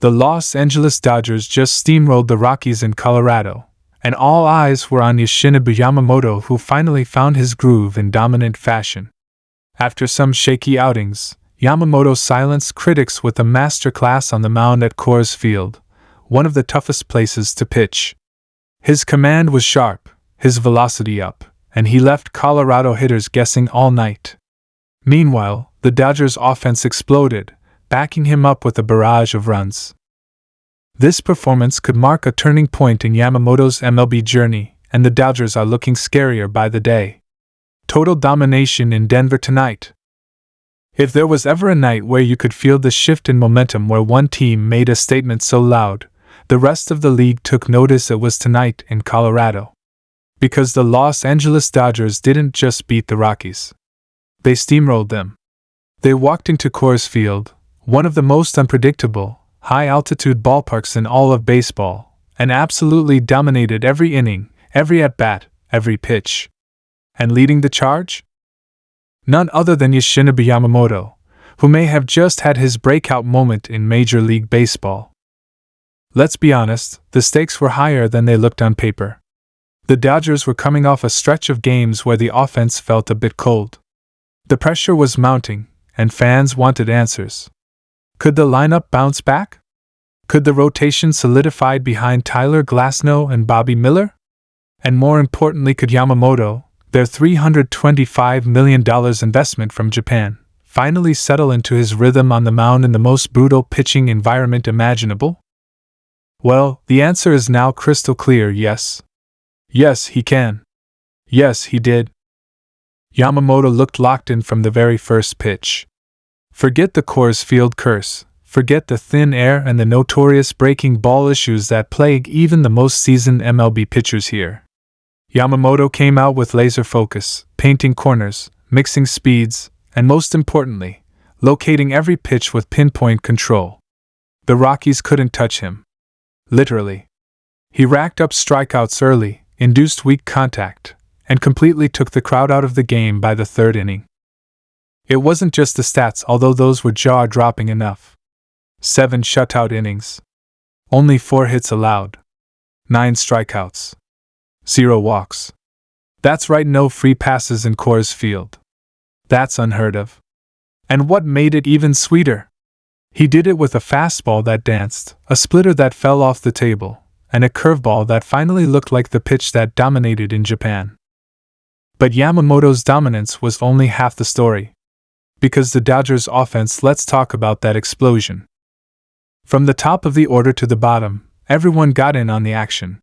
The Los Angeles Dodgers just steamrolled the Rockies in Colorado, and all eyes were on Yoshinobu Yamamoto, who finally found his groove in dominant fashion. After some shaky outings, Yamamoto silenced critics with a masterclass on the mound at Coors Field, one of the toughest places to pitch. His command was sharp, his velocity up, and he left Colorado hitters guessing all night. Meanwhile, the Dodgers' offense exploded, backing him up with a barrage of runs. This performance could mark a turning point in Yamamoto's MLB journey, and the Dodgers are looking scarier by the day. Total domination in Denver tonight. If there was ever a night where you could feel the shift in momentum, where one team made a statement so loud, the rest of the league took notice, it was tonight in Colorado. Because the Los Angeles Dodgers didn't just beat the Rockies. They steamrolled them. They walked into Coors Field, one of the most unpredictable, high-altitude ballparks in all of baseball, and absolutely dominated every inning, every at-bat, every pitch. And leading the charge? None other than Yoshinobu Yamamoto, who may have just had his breakout moment in Major League Baseball. Let's be honest, the stakes were higher than they looked on paper. The Dodgers were coming off a stretch of games where the offense felt a bit cold. The pressure was mounting, and fans wanted answers. Could the lineup bounce back? Could the rotation solidify behind Tyler Glasnow and Bobby Miller? And more importantly, could Yamamoto, their $325 million investment from Japan, finally settle into his rhythm on the mound in the most brutal pitching environment imaginable? Well, the answer is now crystal clear: yes. Yes, he can. Yes, he did. Yamamoto looked locked in from the very first pitch. Forget the Coors Field curse, forget the thin air and the notorious breaking ball issues that plague even the most seasoned MLB pitchers here. Yamamoto came out with laser focus, painting corners, mixing speeds, and most importantly, locating every pitch with pinpoint control. The Rockies couldn't touch him. Literally. He racked up strikeouts early, induced weak contact, and completely took the crowd out of the game by the third inning. It wasn't just the stats, although those were jaw-dropping enough. 7 shutout innings. Only 4 hits allowed. 9 strikeouts. 0 walks. That's right, no free passes in Coors Field. That's unheard of. And what made it even sweeter? He did it with a fastball that danced, a splitter that fell off the table, and a curveball that finally looked like the pitch that dominated in Japan. But Yamamoto's dominance was only half the story. Because the Dodgers' offense, let's talk about that explosion. From the top of the order to the bottom, everyone got in on the action.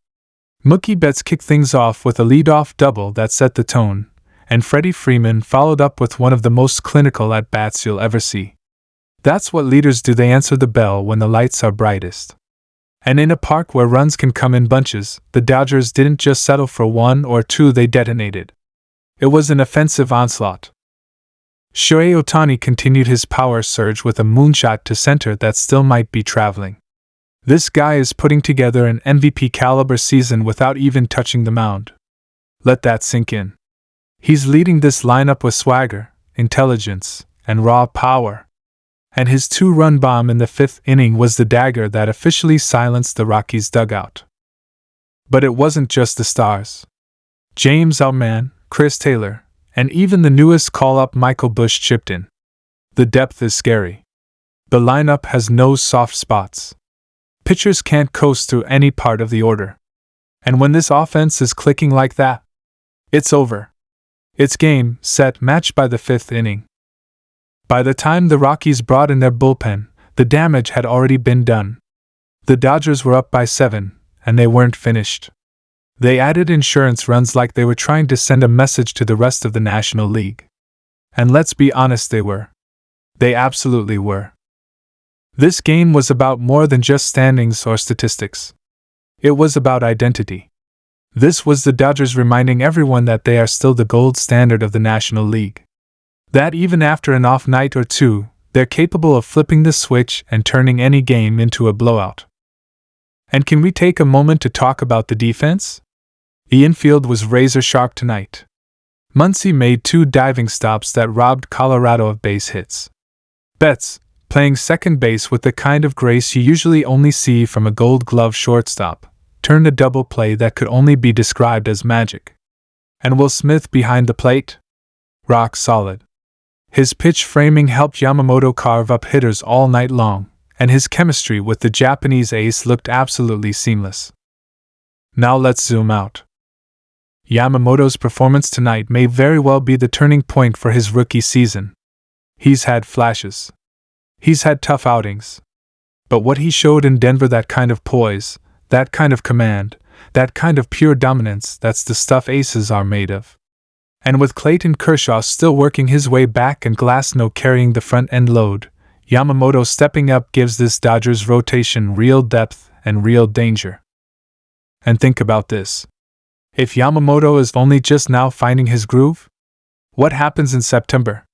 Mookie Betts kicked things off with a leadoff double that set the tone, and Freddie Freeman followed up with one of the most clinical at-bats you'll ever see. That's what leaders do, they answer the bell when the lights are brightest. And in a park where runs can come in bunches, the Dodgers didn't just settle for 1 or 2, they detonated. It was an offensive onslaught. Shohei Ohtani continued his power surge with a moonshot to center that still might be traveling. This guy is putting together an MVP-caliber season without even touching the mound. Let that sink in. He's leading this lineup with swagger, intelligence, and raw power. And his 2-run bomb in the 5th inning was the dagger that officially silenced the Rockies' dugout. But it wasn't just the stars. James Outman, Chris Taylor, and even the newest call-up Michael Busch chipped in. The depth is scary. The lineup has no soft spots. Pitchers can't coast through any part of the order. And when this offense is clicking like that, it's over. It's game, set, match by the 5th inning. By the time the Rockies brought in their bullpen, the damage had already been done. The Dodgers were up by 7, and they weren't finished. They added insurance runs like they were trying to send a message to the rest of the National League. And let's be honest, they were. They absolutely were. This game was about more than just standings or statistics. It was about identity. This was the Dodgers reminding everyone that they are still the gold standard of the National League. That even after an off night or two, they're capable of flipping the switch and turning any game into a blowout. And can we take a moment to talk about the defense? The infield was razor sharp tonight. Muncy made 2 diving stops that robbed Colorado of base hits. Betts, playing second base with the kind of grace you usually only see from a Gold Glove shortstop, turned a double play that could only be described as magic. And Will Smith behind the plate? Rock solid. His pitch framing helped Yamamoto carve up hitters all night long, and his chemistry with the Japanese ace looked absolutely seamless. Now let's zoom out. Yamamoto's performance tonight may very well be the turning point for his rookie season. He's had flashes. He's had tough outings. But what he showed in Denver, that kind of poise, that kind of command, that kind of pure dominance, that's the stuff aces are made of. And with Clayton Kershaw still working his way back and Glasnow carrying the front-end load, Yamamoto stepping up gives this Dodgers rotation real depth and real danger. And think about this. If Yamamoto is only just now finding his groove, what happens in September?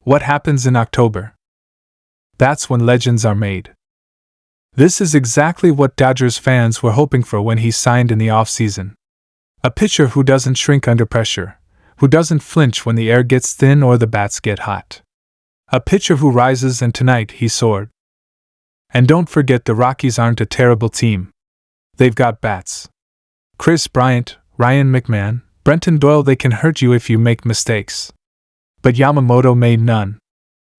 What happens in October? That's when legends are made. This is exactly what Dodgers fans were hoping for when he signed in the offseason. A pitcher who doesn't shrink under pressure, who doesn't flinch when the air gets thin or the bats get hot. A pitcher who rises, and tonight he soared. And don't forget, the Rockies aren't a terrible team. They've got bats. Chris Bryant, Ryan McMahon, Brenton Doyle, they can hurt you if you make mistakes. But Yamamoto made none.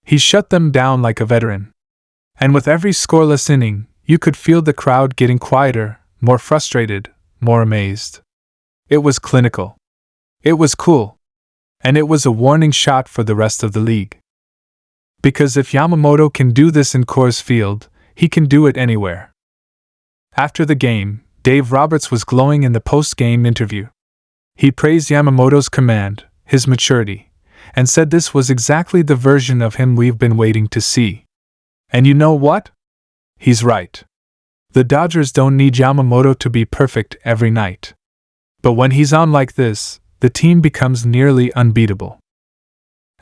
He shut them down like a veteran. And with every scoreless inning, you could feel the crowd getting quieter, more frustrated, more amazed. It was clinical. It was cool. And it was a warning shot for the rest of the league. Because if Yamamoto can do this in Coors Field, he can do it anywhere. After the game, Dave Roberts was glowing in the post-game interview. He praised Yamamoto's command, his maturity, and said this was exactly the version of him we've been waiting to see. And you know what? He's right. The Dodgers don't need Yamamoto to be perfect every night. But when he's on like this, the team becomes nearly unbeatable.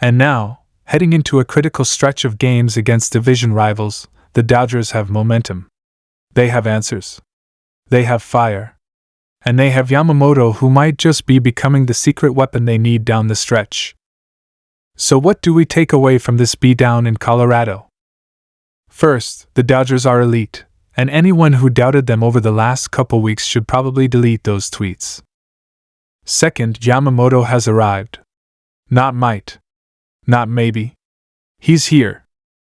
And now, heading into a critical stretch of games against division rivals, the Dodgers have momentum. They have answers. They have fire. And they have Yamamoto, who might just be becoming the secret weapon they need down the stretch. So what do we take away from this beatdown in Colorado? First, the Dodgers are elite, and anyone who doubted them over the last couple weeks should probably delete those tweets. Second, Yamamoto has arrived. Not might. Not maybe. He's here.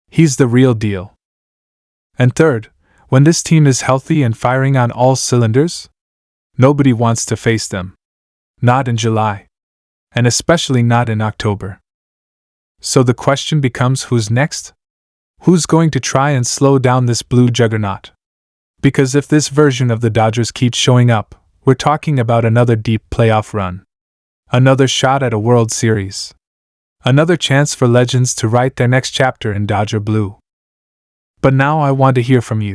He's the real deal. And third, when this team is healthy and firing on all cylinders, nobody wants to face them. Not in July. And especially not in October. So the question becomes, who's next? Who's going to try and slow down this blue juggernaut? Because if this version of the Dodgers keeps showing up, we're talking about another deep playoff run. Another shot at a World Series. Another chance for legends to write their next chapter in Dodger blue. But now I want to hear from you.